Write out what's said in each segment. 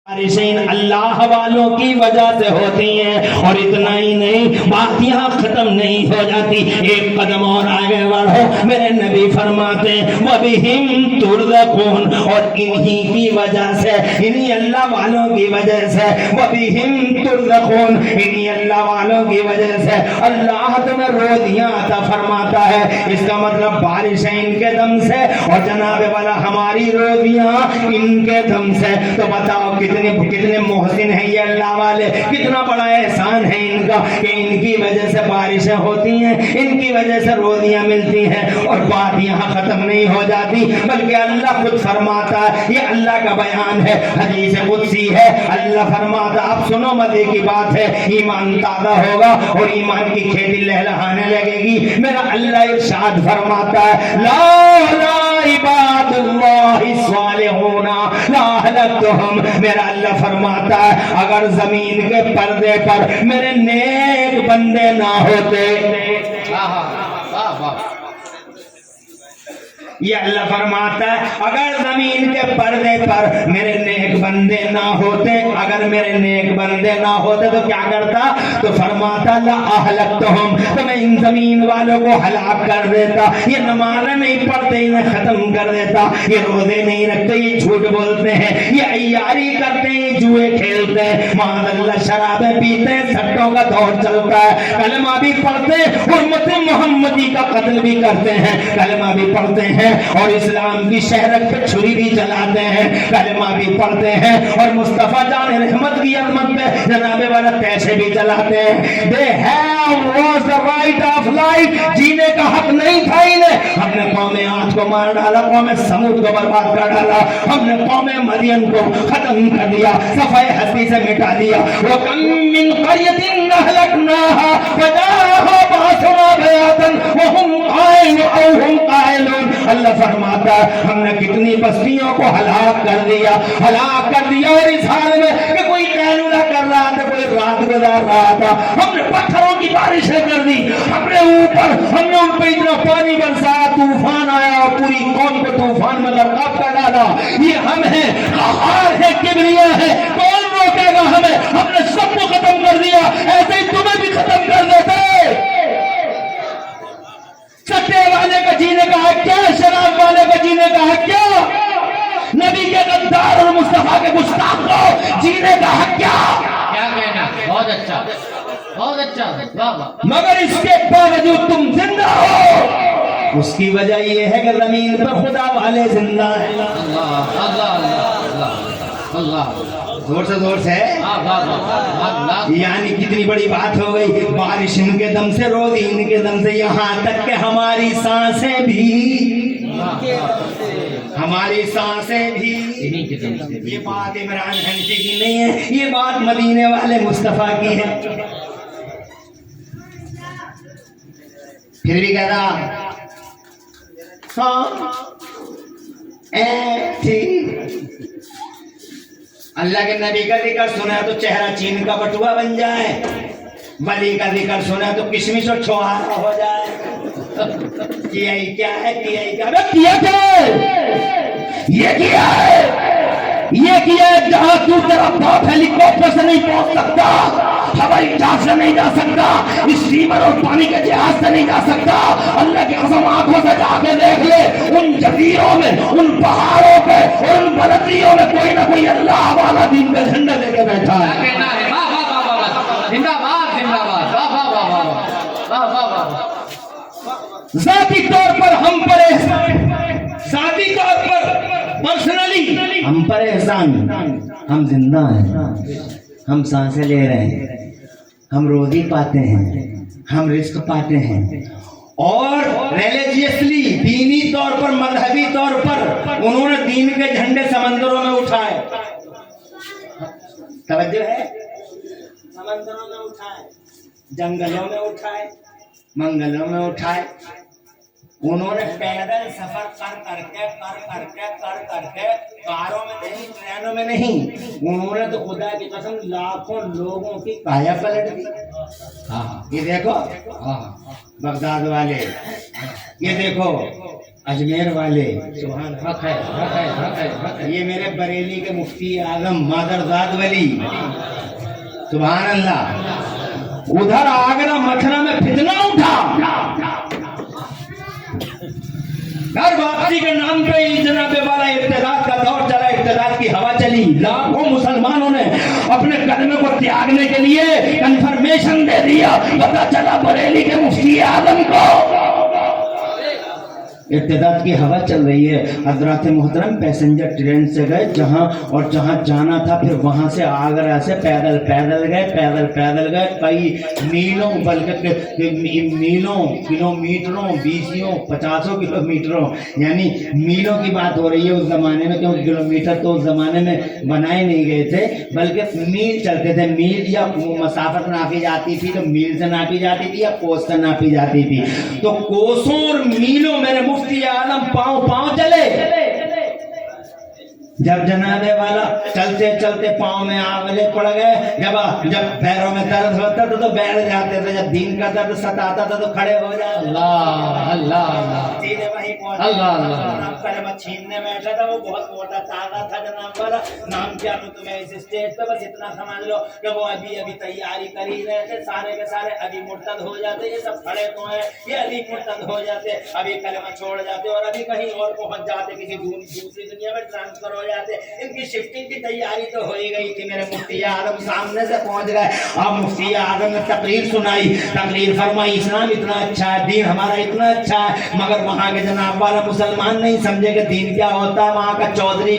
بارشیں اللہ والوں کی وجہ سے ہوتی ہیں، اور اتنا ہی نہیں، بات یہاں ختم نہیں ہو جاتی، ایک قدم اور آگے بڑھو، میرے نبی فرماتے ہیں وَبِهِمْ تُرْزَقُونَ، اور انہی کی وجہ سے، انہی اللہ والوں کی وجہ سے، وَبِهِمْ تُرْزَقُونَ، انہی اللہ والوں کی وجہ سے اللہ تمہیں روزیاں عطا فرماتا ہے۔ اس کا مطلب بارشیں ان کے دم سے، اور جناب والا ہماری روزیاں ان کے دم سے۔ تو بتاؤ کتنے محسن ہیں یہ اللہ والے، کتنا بڑا احسان ہے ان کا کہ ان کی وجہ سے بارشیں ہوتی ہیں، ان کی وجہ سے روزیاں ملتی ہیں۔ اور بات یہاں ختم نہیں ہو جاتی، بلکہ اللہ خود فرماتا ہے، یہ اللہ کا بیان ہے، حدیث قدسی ہے، اللہ فرماتا، اب سنو مزے کی بات ہے، ایمان تازہ ہوگا اور ایمان کی کھیتی لہلہانے لگے گی۔ میرا اللہ ارشاد فرماتا ہے لا عباد اللہ الصالحون لا اہلکتہم، میرا اللہ فرماتا ہے اگر زمین کے پردے پر میرے نیک بندے نہ ہوتے، یہ اللہ فرماتا ہے اگر زمین کے پردے پر میرے نیک بندے نہ ہوتے، اگر میرے نیک بندے نہ ہوتے تو کیا کرتا؟ تو فرماتا لا اہلکتہم، تو میں ان زمین والوں کو ہلاک کر دیتا، یہ نمازیں نہیں پڑھتے انہیں ختم کر دیتا، یہ روزے نہیں رکھتے یہ جھوٹ بولتے ہیں، یہ عیاری کرتے ہیں یہ جوئے کھیلتے ہیں، معاذ اللہ شرابیں پیتے ہیں، سٹوں کا دور چلتا ہے، کلمہ بھی پڑھتے ہیں، امت محمدی کا قتل بھی کرتے ہیں، کلمہ بھی پڑھتے ہیں اور اسلام کی شہرت پہ چھری بھی چلاتے ہیں، کلمہ بھی پڑھتے ہیں اور مصطفیٰ جان رحمت کی عظمت پہ جناب والا پیسے بھی چلاتے ہیں۔ they have lost the right of life، جینے کا حق نہیں تھا انہیں، ہم نے قوم عاد کو مار ڈالا، قوم سمود کو برباد کر ڈالا، ہم نے قوم مدین کو ختم کر دیا، صفحہ ہستی سے مٹا دیا۔ وَكَم مِّن قَرْيَةٍ أَهْلَكْنَاهَا فَجَاءَهَا بَأْسُنَا بَيَاتًا وَهُمْ قَائِلُونَ، اللہ فرماتا ہے ہم نے کتنی بستیوں کو ہلاک کر دیا، اور اس حال میں کہ کوئی قیلولہ کر رہا تھا، کوئی رات گزار رہا تھا، ہم نے پتھروں کی بارشیں کر دی، ہم نے ان پہ اتنا پانی برسایا، طوفان آیا اور پوری قوم کو طوفان میں غرق کر ڈالا۔ یہ ہم ہیں، قہار ہے، کبریا ہے، کون روکے گا ہمیں؟ ہم نے سب کو ختم کر دیا، ایسے ہی تمہیں بھی ختم کر دیتے۔ سٹے والے کا جینے کا حق کیا؟ شراب والے کا جینے کا حق کیا؟ نبی کے غدار اور مصطفیٰ کے گستاخ کو جینے کا حق کیا؟ کیا کہنا؟ بہت اچھا، بہت اچھا، مگر اس کے باوجود تم زندہ ہو، اس کی وجہ یہ ہے کہ زمین پر خدا والے زندہ ہیں۔ اللہ اللہ اللہ اللہ، زور سے یعنی کتنی بڑی بات ہو گئی، بارش ان کے دم سے، روزی ان کے دم سے، یہاں تک کہ ہماری سانسیں بھی یہ بات عمران حنفی کی نہیں ہے، یہ بات مدینے والے مصطفیٰ کی ہے۔ پھر بھی کہتا ہاں اللہ کے نبی کا ذکر سنا تو چہرہ چین کا بٹوا بن جائے، ولی کا ذکر سنا تو کشمش اور چھوہارا ہو جائے۔ کیا ہی کیا ہے، کیا ہی کیا ہے، کیا کیا ہے، یہ کیا ہے، یہ کیا ہے جہاں تو تیرا باپ ہیلی کاپٹر سے نہیں پہنچ سکتا، ہوائی جہاز سے نہیں جا سکتا، اسٹیمر اور پانی کے جہاز سے نہیں جا سکتا، اللہ کی قسم آنکھوں سے جا کے دیکھ لے، ان جزیروں میں، ان پہاڑوں پہ اور ان بلدیوں میں کوئی نہ کوئی اللہ والا دین کا جھنڈا لے کے بیٹھا ہے۔ زندہ باد، زندہ باد، واہ واہ واہ واہ واہ واہ واہ۔ ذاتی طور پر ہم پر احسان، ذاتی طور پر پرسنلی ہم پر احسان، ہم زندہ ہیں، ہم سانسیں لے رہے ہیں، ہم روزی پاتے ہیں، ہم رزق پاتے ہیں، اور ریلیجیسلی دینی طور پر، مذہبی طور پر انہوں نے دین کے جھنڈے سمندروں میں اٹھائے، توجہ ہے، سمندروں میں اٹھائے، جنگلوں میں اٹھائے، منگلوں میں اٹھائے، انہوں نے پیدل سفر کر کے کاروں میں نہیں، ٹرینوں میں نہیں، انہوں نے تو خدا کی قسم لاکھوں لوگوں کی کایا پلٹ دی۔ یہ دیکھو بغداد والے، یہ دیکھو अजमेर वाले सुभान हक है, हक है, हक है, हक है। ये मेरे बरेली के मुफ्ती आजम मादरजाद वली, सुभान अल्लाह। उधर आगरा मथुरा में फितना उठा, घर वापसी के नाम पे जनाबे वाला इर्तिदाद का दौर चला, इर्तिदाद की हवा चली। लाखों मुसलमानों ने अपने कदमे को त्यागने के लिए कंफर्मेशन दे दिया। पता चला बरेली के मुफ्ती आजम को इर्तिदाद की हवा चल रही है। हजरात मोहतरम पैसेंजर ट्रेन से गए जहां और जहां जाना था, फिर वहां से आगरा से पैदल पैदल गए कई मीलों, बल्कि मीलों, किलोमीटरों, 20-50 किलोमीटरों, यानी मीलों की बात हो रही है उस जमाने में, क्योंकि किलोमीटर तो उस जमाने में बनाए नहीं गए थे, बल्कि मील चलते थे। मील या मसाफत नापी जाती थी तो मील से नापी जाती थी या कोस से नापी जाती थी। तो कोसों और मीलों मेरे मुफ्ती आलम पांव चले। जब जनाबे वाला चलते चलते पांव में आंवले पड़ गए, जब पैरों में दर्द होता था तो बैठ जाते थे, जब दीन का दर्द सताता था तो खड़े हो जाते। अल्लाह अल्लाह अल्लाह, सीधे वहीं पहुंचे। अल्लाह अल्लाह। कलमा छीनने बैठा था, वो बहुत मोटा ताजा था जनाब वाला। नाम क्या लूं तुम्हें इस स्टेज पे, बस इतना समझ लो कि वो अभी तैयारी कर ही रहे थे। सारे के सारे अभी मुर्तद हो जाते, ये सब खड़े तो हैं, ये अभी मुर्तद हो जाते, अभी कलमा छोड़ जाते और अभी कहीं और पहुंच जाते, किसी दूसरी दुनिया में ट्रांसफर हो जाते। इनकी शिफ्टिंग की तैयारी तो हो ही गई थी। मेरे मुफ्ती आजम सामने से पहुंच गए। अब मुफ्ती आजम ने तकरीर सुनाई, तकरीर फरमाई, इस्लाम इतना अच्छा है, दीन हमारा इतना अच्छा है, मगर वहाँ के जनाब वाला मुसलमान नहीं समझे कि दीन क्या होता है। वहाँ का चौधरी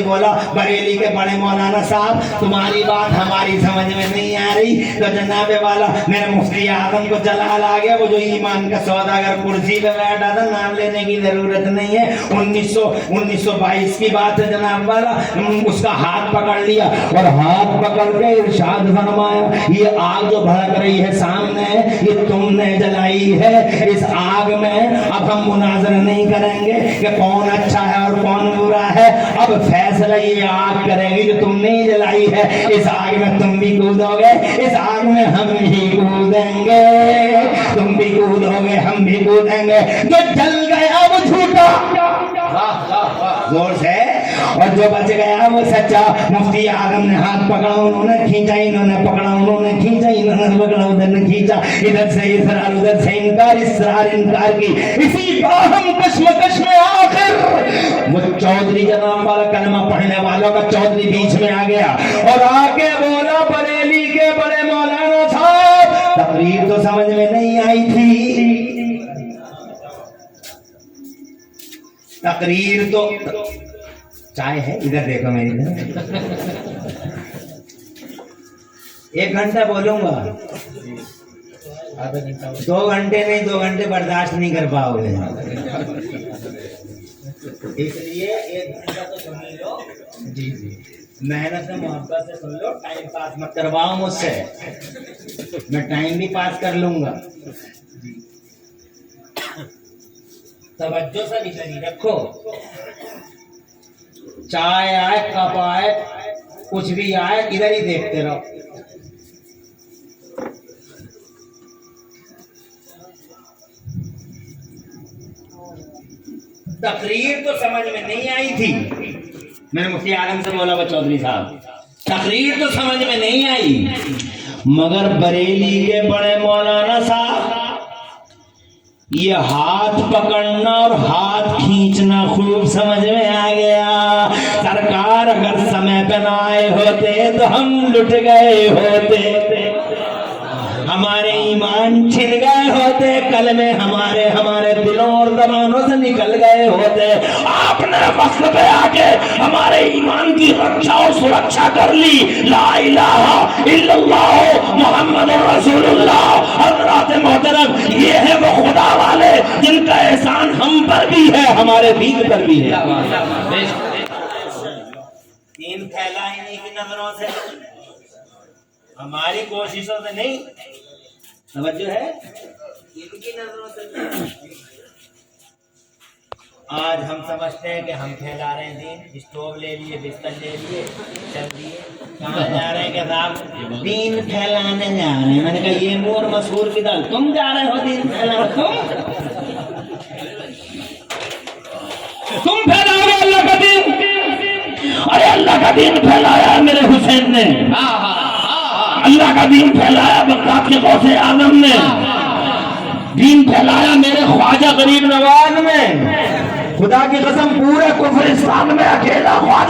बोला, बरेली के बड़े मौलाना साहब, तुम्हारी बात हमारी समझ में नहीं आ रही। तो जनाबे वाला मेरे मुफ्ती आजम को जलाल आ गया। वो जो ईमान का सौदागर कुर्सी पे बैठा था, नाम लेने की जरूरत नहीं है, 1922 की बात है जनाब वाला, उसका हाथ पकड़ लिया और हाथ पकड़ के इरशाद फरमाया, ये आग जो भड़क रही है सामने, ये तुमने जलाई है। इस आग में अब हम मुनाजरा नहीं करेंगे कि कौन अच्छा है और कौन बुरा है, अब फैसला ये आग करेगी जो तुमने ही जलाई है। इस आग में तुम भी कूदोगे, इस आग में हम भी कूदेंगे, तुम भी कूदोगे हम भी कूदेंगे। जो जल गया वो झूठा, जोर से, और जो बच गया वो सच्चा। मुफ्ती आजम ने हाथ पकड़ा, उन्होंने खींचा, इन्होंने पकड़ा, उन्होंने खींचा, इन्होंने पकड़ा, उधर ने खींचा, इधर से इसरार, उधर से इनकार, इसरार इनकार की। इसी बाहम कश्मकश में आखिर वो चौधरी जनाब वाला कलमा पढ़ने वालों का चौधरी बीच में आ गया और आके बोला, बरेली के बड़े मौलाना साहब, तकरीर तो समझ में नहीं आई थी, तकरीर तो चाय है, इधर देखो मेरी तरफ। 1 घंटा बोलूंगा, 2 घंटे नहीं, 2 घंटे बर्दाश्त नहीं कर पाओगे, इसलिए 1 घंटा तो सुन लो। जी जी, मेहनत से मोहब्बत से सुन लो, टाइम पास मत करवाओ मुझसे, मैं टाइम भी पास कर लूंगा। तवज्जो से भी रखो, चाय आए, कप आए, कुछ भी आए, इधर ही देखते रहो। तकरीर तो समझ में नहीं आई थी, मैंने मुफ्ती आजम से बोला, वो चौधरी साहब, तकरीर तो समझ में नहीं आई, मगर बरेली के बड़े मौलाना साहब ये हाथ पकड़ना और हाथ खींचना खूब समझ में आ गया। सरकार अगर समय पे ना आए होते तो हम लुट गए होते, हमारे ईमान छिन गए होते, कलमे हमारे दिलों और ज़बानों से निकल गए होते। आपने वक्त पे आके हमारे ईमान की रक्षा और सुरक्षा कर ली। ला इलाहा इल्लल्लाह मुहम्मद रसूलुल्लाह। हज़रात मोहतरम, ये है वो खुदा वाले जिनका एहसान हम पर भी है, हमारे दीन पर भी है। दीन फैलाने की नजरों से, हमारी कोशिशों से नहीं, समझो है, इनकी नजरों से। आज हम समझते हैं कि हम फैला रहे हैं दीन, स्टोव ले लिए, बिस्तर ले लिए, चल दिए, कहाँ जा रहे हैं कि साहब दीन फैलाने जा रहे हैं। मैंने कहा ये मोर मशहूर की दाल, तुम जा रहे हो दीन फैलाने, तुम तुम फैलाओगे अल्लाह का दीन। अरे अल्लाह का दीन फैलाया है मेरे हुसैन ने, अल्लाह का दीन फैलाया बगदाद के गौसे आजम ने, दीन फैलाया मेरे ख्वाजा गरीब नवाज ने। खुदा की कसम पूरे कुफरिस्तान में अकेला ख्वाजा